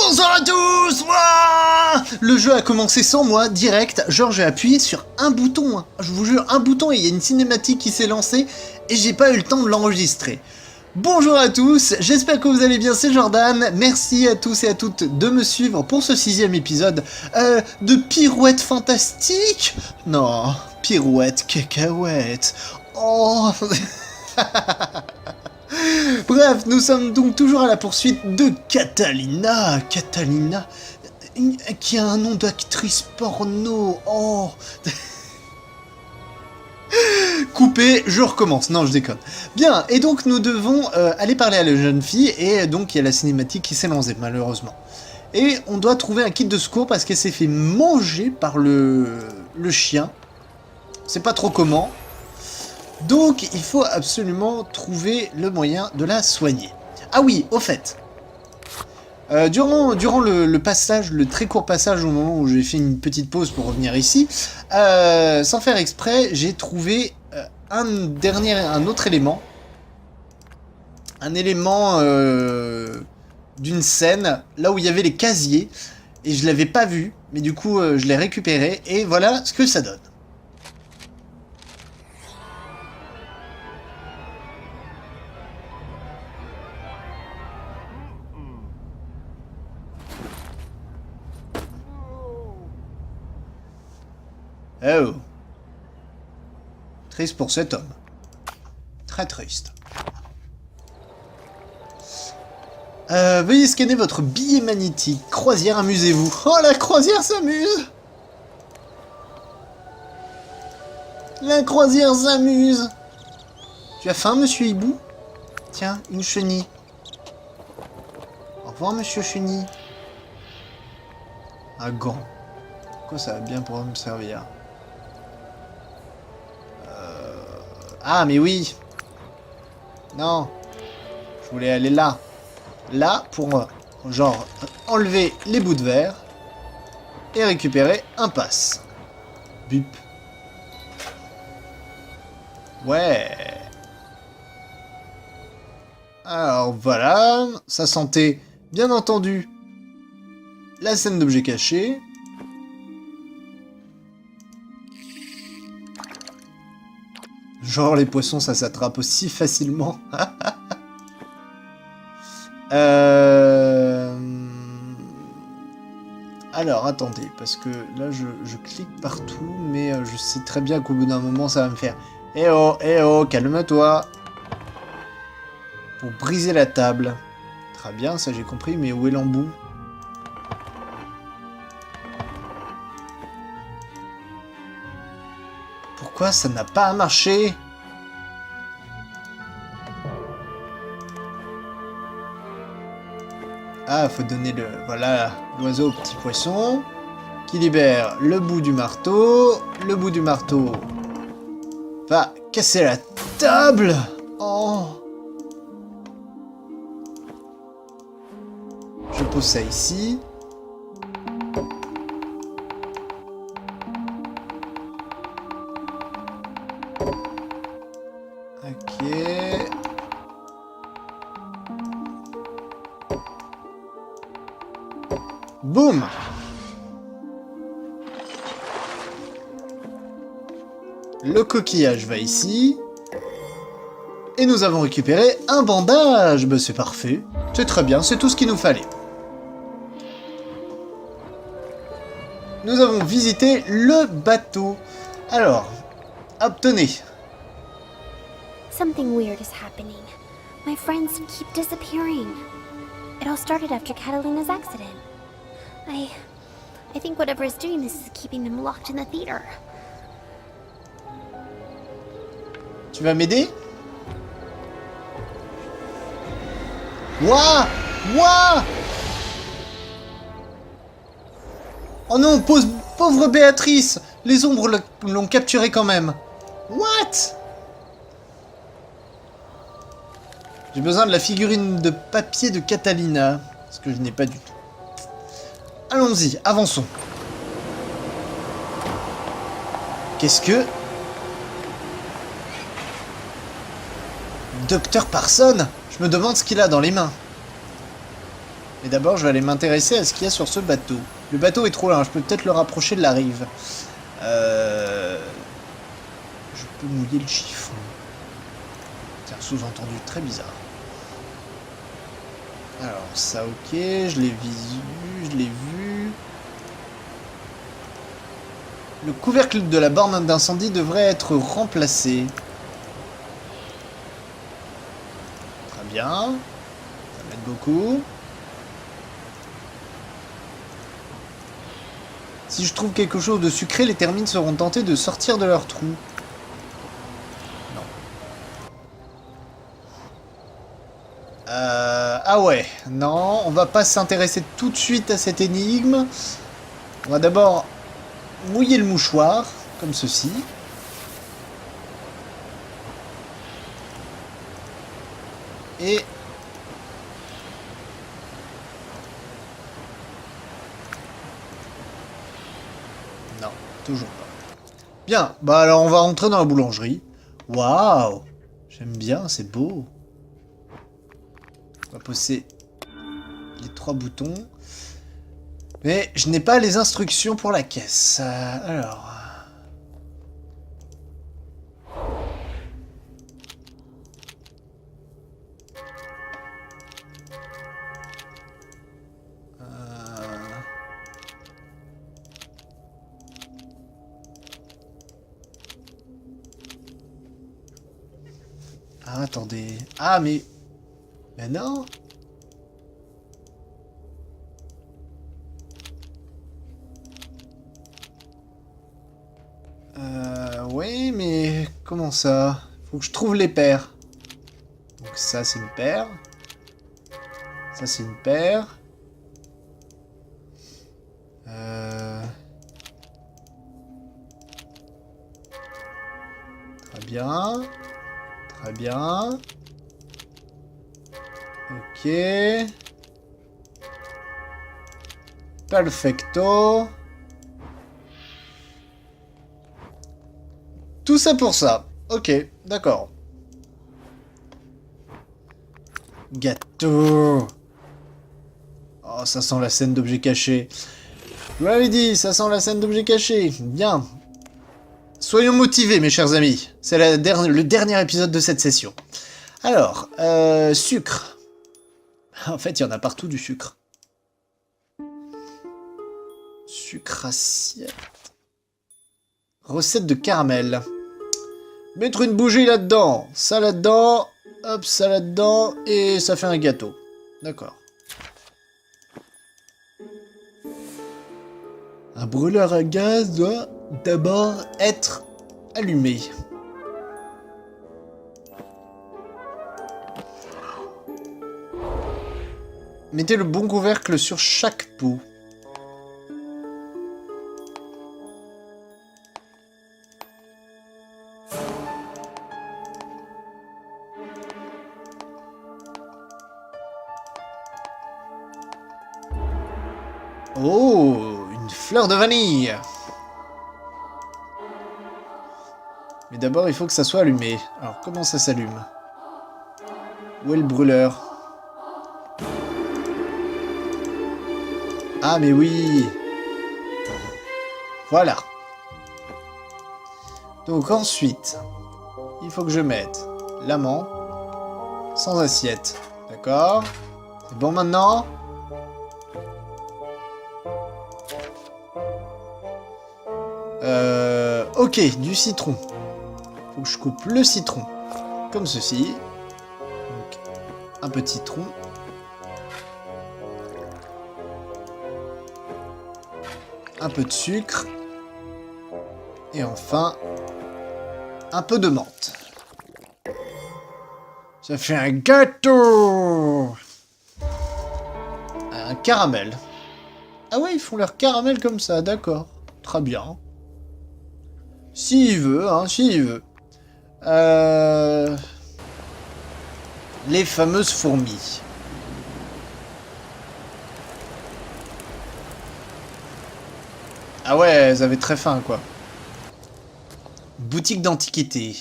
Bonsoir à tous. Ouah, le jeu a commencé sans moi, direct, genre j'ai appuyé sur un bouton, hein. Je vous jure, un bouton et il y a une cinématique qui s'est lancée et j'ai pas eu le temps de l'enregistrer. Bonjour à tous, j'espère que vous allez bien, c'est Jordan, merci à tous et à toutes de me suivre pour ce 6e épisode de Pirouette Fantastique. Non, Pirouette Cacahuète. Oh. Bref, nous sommes donc toujours à la poursuite de Catalina, qui a un nom d'actrice porno. Oh. Coupé, je recommence. Non, je déconne. Bien, et donc nous devons aller parler à la jeune fille, et donc il y a la cinématique qui s'est lancée, malheureusement. Et on doit trouver un kit de secours parce qu'elle s'est fait manger par le chien. C'est pas trop comment. Donc il faut absolument trouver le moyen de la soigner. Ah oui, au fait. Durant le passage, le très court passage au moment où j'ai fait une petite pause pour revenir ici, sans faire exprès, j'ai trouvé un autre élément. Un élément d'une scène, là où il y avait les casiers, et je l'avais pas vu, mais du coup je l'ai récupéré, et voilà ce que ça donne. Oh. Triste pour cet homme. Très triste. Veuillez scanner votre billet magnétique. Croisière, amusez-vous. Oh, la croisière s'amuse. La croisière s'amuse. Tu as faim, monsieur Hibou? Tiens, une chenille. Au revoir, monsieur chenille. Un gant. Quoi, ça va bien pouvoir me servir. Ah, mais oui. Non. Je voulais aller là. Là, pour, genre, enlever les bouts de verre. Et récupérer un pass. Bup. Ouais. Alors, voilà. Ça sentait, bien entendu, la scène d'objets cachés. Genre les poissons ça s'attrape aussi facilement. Alors attendez, parce que là je clique partout, mais je sais très bien qu'au bout d'un moment ça va me faire eh oh, calme-toi. Pour briser la table. Très bien, ça j'ai compris, mais où est l'embout? Pourquoi ça n'a pas marché? Ah, faut donner le... Voilà, l'oiseau au petit poisson, qui libère le bout du marteau. Le bout du marteau va casser la table. Oh. Je pose ça ici. Ok. Boum. Le coquillage va ici. Et nous avons récupéré un bandage. Bah, c'est parfait. C'est très bien, c'est tout ce qu'il nous fallait. Nous avons visité le bateau. Alors, obtenez. Something weird is happening. My friends keep disappearing. It all started after Catalina's accident. I think whatever is doing this is keeping them locked in the theater. Tu vas m'aider? Ouah! Ouah! Oh non, pauvre Béatrice! Les ombres l'ont capturée quand même. What? J'ai besoin de la figurine de papier de Catalina. Ce que je n'ai pas du tout. Allons-y, avançons. Qu'est-ce que... Docteur Parson? Je me demande ce qu'il a dans les mains. Mais d'abord, je vais aller m'intéresser à ce qu'il y a sur ce bateau. Le bateau est trop loin, je peux peut-être le rapprocher de la rive. Je peux mouiller le chiffon. C'est un sous-entendu très bizarre. Alors, ça, ok, je l'ai vu, je l'ai vu. Le couvercle de la borne d'incendie devrait être remplacé. Très bien. Ça m'aide beaucoup. Si je trouve quelque chose de sucré, les termites seront tentés de sortir de leur trou. Non. Ah ouais. Non, on va pas s'intéresser tout de suite à cette énigme. On va d'abord mouiller le mouchoir, comme ceci. Et... non, toujours pas. Bien, bah alors on va rentrer dans la boulangerie. Waouh! J'aime bien, c'est beau. On va poser les 3 boutons. Mais je n'ai pas les instructions pour la caisse. Alors... ah, attendez. Ah, mais... mais non! Oui, mais... comment ça? Faut que je trouve les paires. Donc ça, c'est une paire. Ça, c'est une paire. Très bien. Très bien. Ok. Perfecto. Tout ça pour ça. Ok, d'accord. Gâteau. Oh, ça sent la scène d'objets cachés. Je vous l'avais dit, ça sent la scène d'objets cachés. Bien. Soyons motivés, mes chers amis. C'est le dernier épisode de cette session. Alors, sucre. En fait, il y en a partout du sucre. Sucre assiette. Recette de caramel. Mettre une bougie là-dedans. Ça là-dedans. Hop, ça là-dedans. Et ça fait un gâteau. D'accord. Un brûleur à gaz doit d'abord être allumé. Mettez le bon couvercle sur chaque pot. Oh, une fleur de vanille. Mais d'abord, il faut que ça soit allumé. Alors, comment ça s'allume? Où est le brûleur? Ah, mais oui. Voilà. Donc ensuite, il faut que je mette l'amande sans assiette. D'accord? C'est bon maintenant? Ok, du citron. Faut que je coupe le citron. Comme ceci. Donc, un petit tronc. Un peu de sucre. Et enfin, un peu de menthe. Ça fait un gâteau! Un caramel. Ah ouais, ils font leur caramel comme ça, d'accord. Très bien. S'il veut, hein, s'il veut. Les fameuses fourmis. Ah ouais, elles avaient très faim, quoi. Boutique d'antiquité.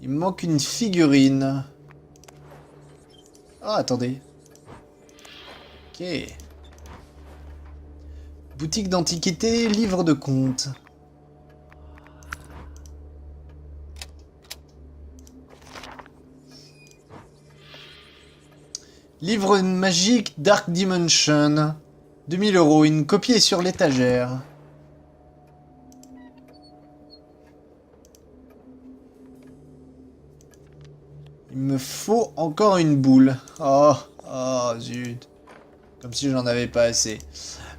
Il me manque une figurine. Ah, attendez. Ok. Boutique d'antiquités, livre de comptes. Livre magique Dark Dimension. 2000 €. Une copie est sur l'étagère. Il me faut encore une boule. Oh, oh, zut. Comme si j'en avais pas assez.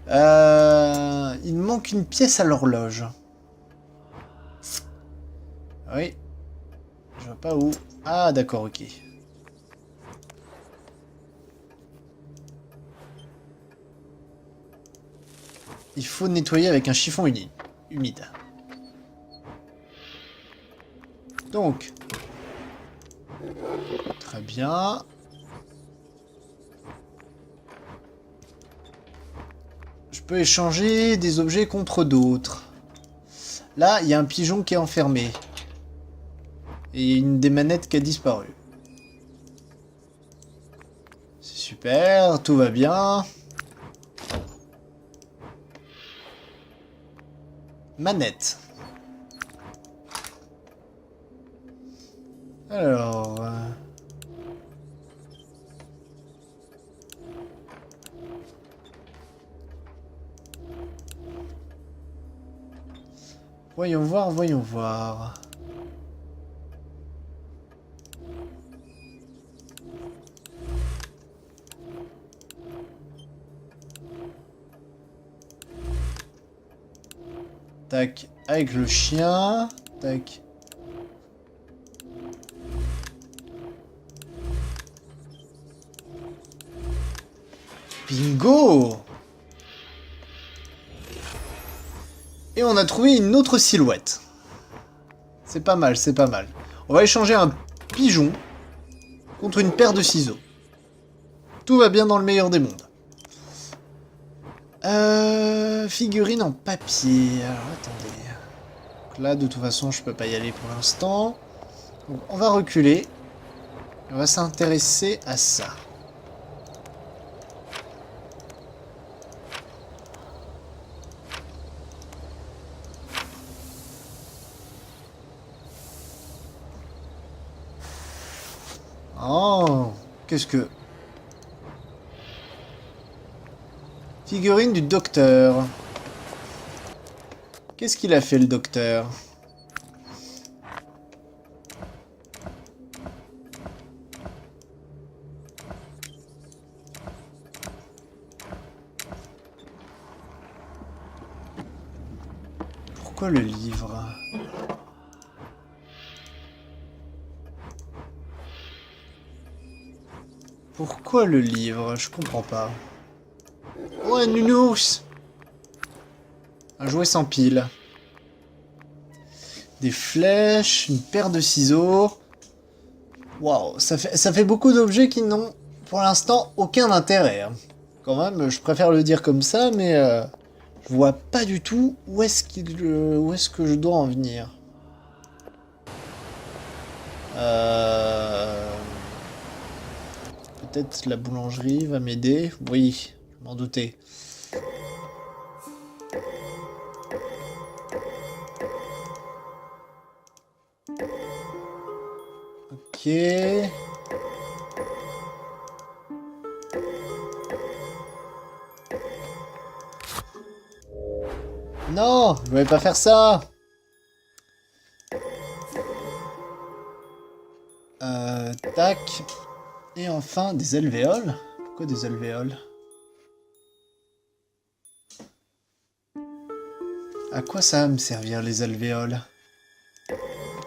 Il me manque une pièce à l'horloge. Oui. Je vois pas où. Ah, d'accord, ok. Il faut nettoyer avec un chiffon humide. Donc. Très bien. Je peux échanger des objets contre d'autres. Là, il y a un pigeon qui est enfermé. Et une des manettes qui a disparu. C'est super, tout va bien. Manette. Alors... Voyons voir, voyons voir. Tac, avec le chien. Tac. Bingo! Et on a trouvé une autre silhouette. C'est pas mal, c'est pas mal. On va échanger un pigeon contre une paire de ciseaux. Tout va bien dans le meilleur des mondes. Figurine en papier. Alors attendez. Donc là, de toute façon, je peux pas y aller pour l'instant. Donc, on va reculer. On va s'intéresser à ça. Oh, qu'est-ce que... Figurine du docteur. Qu'est-ce qu'il a fait, le docteur? Pourquoi le livre? Pourquoi le livre? Je comprends pas. Oh, un nounours! Un jouet sans pile. Des flèches, une paire de ciseaux. Waouh, ça fait beaucoup d'objets qui n'ont pour l'instant aucun intérêt. Hein. Quand même, je préfère le dire comme ça, mais je vois pas du tout où est-ce que je dois en venir. Peut-être la boulangerie va m'aider. Oui, je m'en doutais. Ok. Non, je voulais pas faire ça. Tac. Et enfin, des alvéoles. Pourquoi des alvéoles? À quoi ça va me servir, les alvéoles?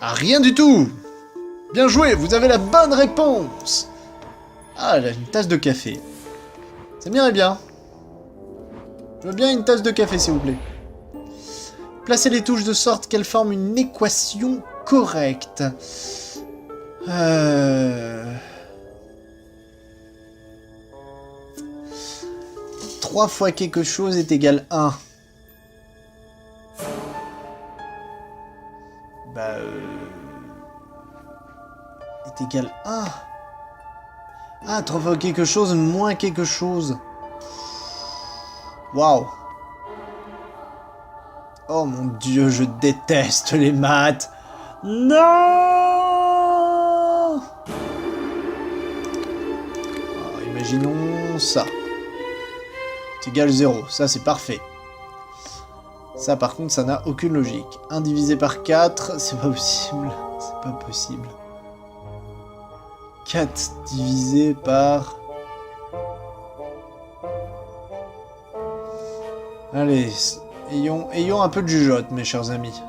À rien du tout! Bien joué, vous avez la bonne réponse! Ah, là, une tasse de café. C'est bien et bien. Je veux bien une tasse de café, s'il vous plaît. Placez les touches de sorte qu'elles forment une équation correcte. 3 fois quelque chose est égal 1. Bah... est égal 1. Ah, trop fort quelque chose, moins quelque chose. Waouh. Oh mon dieu, je déteste les maths. Non. Alors, imaginons ça. C'est égal 0, ça c'est parfait. Ça par contre, ça n'a aucune logique. 1 divisé par 4, c'est pas possible. C'est pas possible. 4 divisé par... Allez, ayons un peu de jugeote, mes chers amis.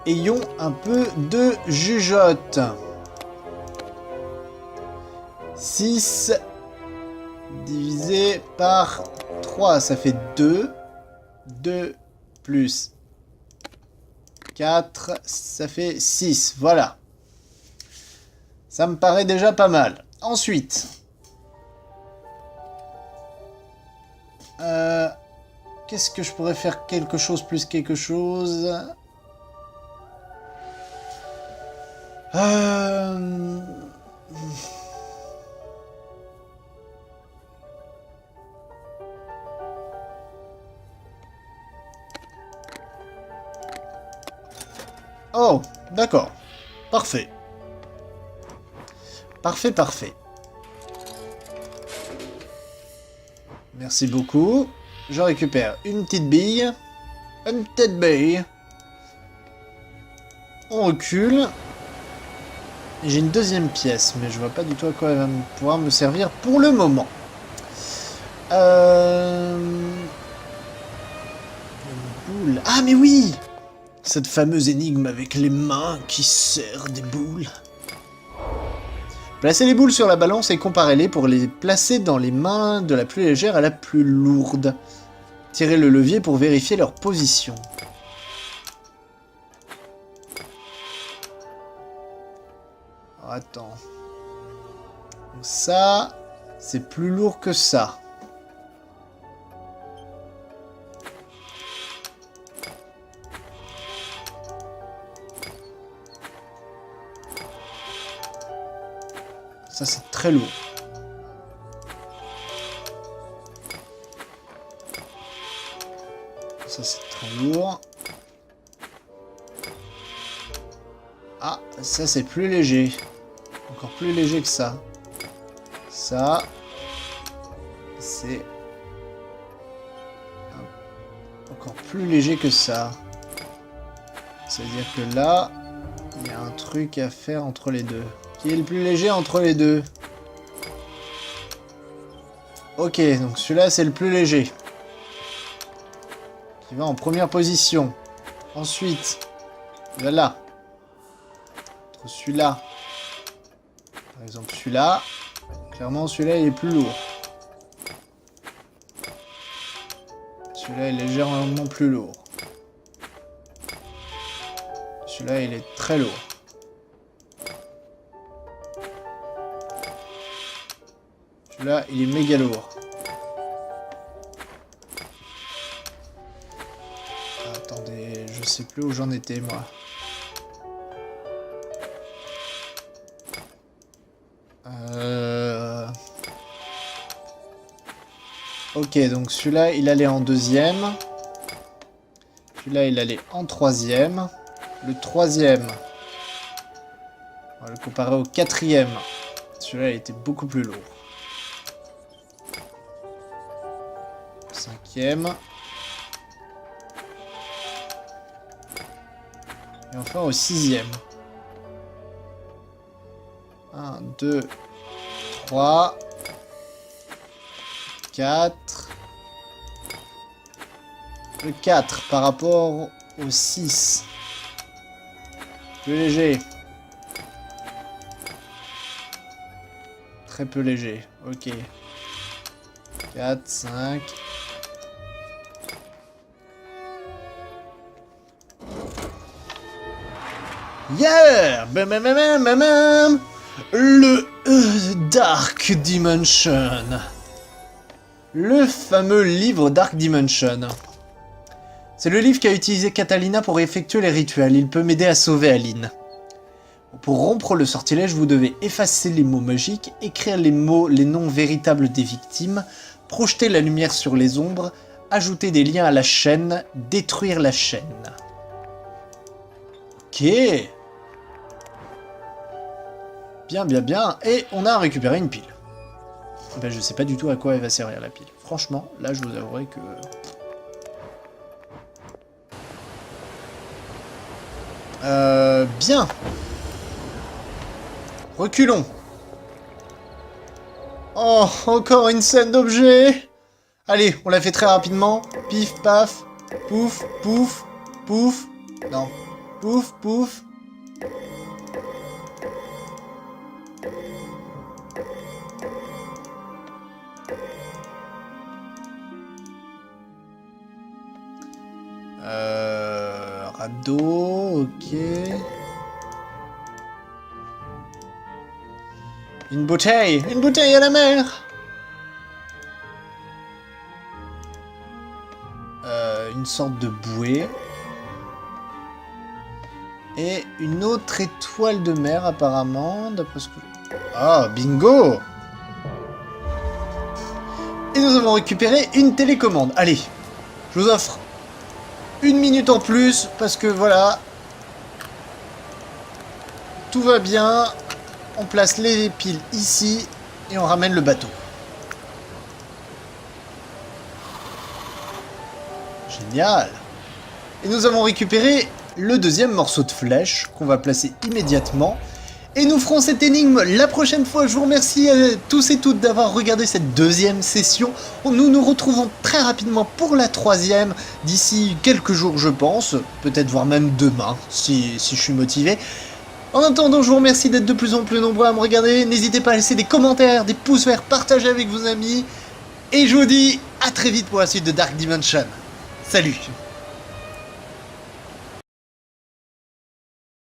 Ayons un peu de jugeote. 6 divisé par 3, ça fait 2. 2 plus 4, ça fait 6. Voilà. Ça me paraît déjà pas mal. Ensuite... qu'est-ce que je pourrais faire quelque chose plus quelque chose Oh, d'accord. Parfait. Parfait, parfait. Merci beaucoup. Je récupère une petite bille. Une petite bille. On recule. J'ai une deuxième pièce, mais je vois pas du tout à quoi elle va pouvoir me servir pour le moment. Une boule. Ah mais oui! Cette fameuse énigme avec les mains qui serrent des boules. Placez les boules sur la balance et comparez-les pour les placer dans les mains de la plus légère à la plus lourde. Tirez le levier pour vérifier leur position. Oh, attends. Donc ça, c'est plus lourd que ça. Ça, c'est très lourd. Ça, c'est très lourd. Ah, ça, c'est plus léger. Encore plus léger que ça. Ça, c'est encore plus léger que ça. C'est-à-dire que là, il y a un truc à faire entre les deux. Qui est le plus léger entre les deux? Ok, donc celui-là, c'est le plus léger. Qui va en première position. Ensuite, il va là. Entre celui-là. Par exemple, celui-là. Clairement, celui-là, il est plus lourd. Celui-là, il est légèrement plus lourd. Celui-là, il est très lourd. Celui-là, il est méga lourd. Attendez, je sais plus où j'en étais, moi. Ok, donc celui-là, il allait en deuxième. Celui-là, il allait en troisième. Le troisième, on va le comparer au quatrième. Celui-là, il était beaucoup plus lourd. Cinquième. Et enfin au sixième. 1, 2, 3, 4. Le 4 par rapport au 6. Plus léger. Très peu léger. Ok. 4, 5. Yeah! Bam, bam, bam, bam, bam, bam. Le Dark Dimension. Le fameux livre Dark Dimension. C'est le livre qu'a utilisé Catalina pour effectuer les rituels. Il peut m'aider à sauver Aline. Pour rompre le sortilège, vous devez effacer les mots magiques, écrire les noms véritables des victimes, projeter la lumière sur les ombres, ajouter des liens à la chaîne, détruire la chaîne. Ok. Bien, bien, bien. Et on a récupéré une pile. Ben, je sais pas du tout à quoi elle va servir la pile. Franchement, là, je vous avouerai que... Bien. Reculons. Oh, encore une scène d'objets. Allez, on l'a fait très rapidement. Pif, paf. Pouf, pouf, pouf. Non. Pouf, pouf. Radeau, ok. Une bouteille à la mer. Une sorte de bouée. Et une autre étoile de mer apparemment, d'après ce que... Ah, bingo! Et nous avons récupéré une télécommande. Allez, je vous offre 1 minute en plus, parce que voilà, tout va bien, on place les piles ici, et on ramène le bateau. Génial! Et nous avons récupéré le deuxième morceau de flèche, qu'on va placer immédiatement, et nous ferons cette énigme la prochaine fois. Je vous remercie à tous et toutes d'avoir regardé cette deuxième session. Nous nous retrouvons très rapidement pour la troisième, d'ici quelques jours je pense, peut-être voire même demain, si je suis motivé. En attendant, je vous remercie d'être de plus en plus nombreux à me regarder. N'hésitez pas à laisser des commentaires, des pouces verts, partager avec vos amis. Et je vous dis à très vite pour la suite de Dark Dimension. Salut!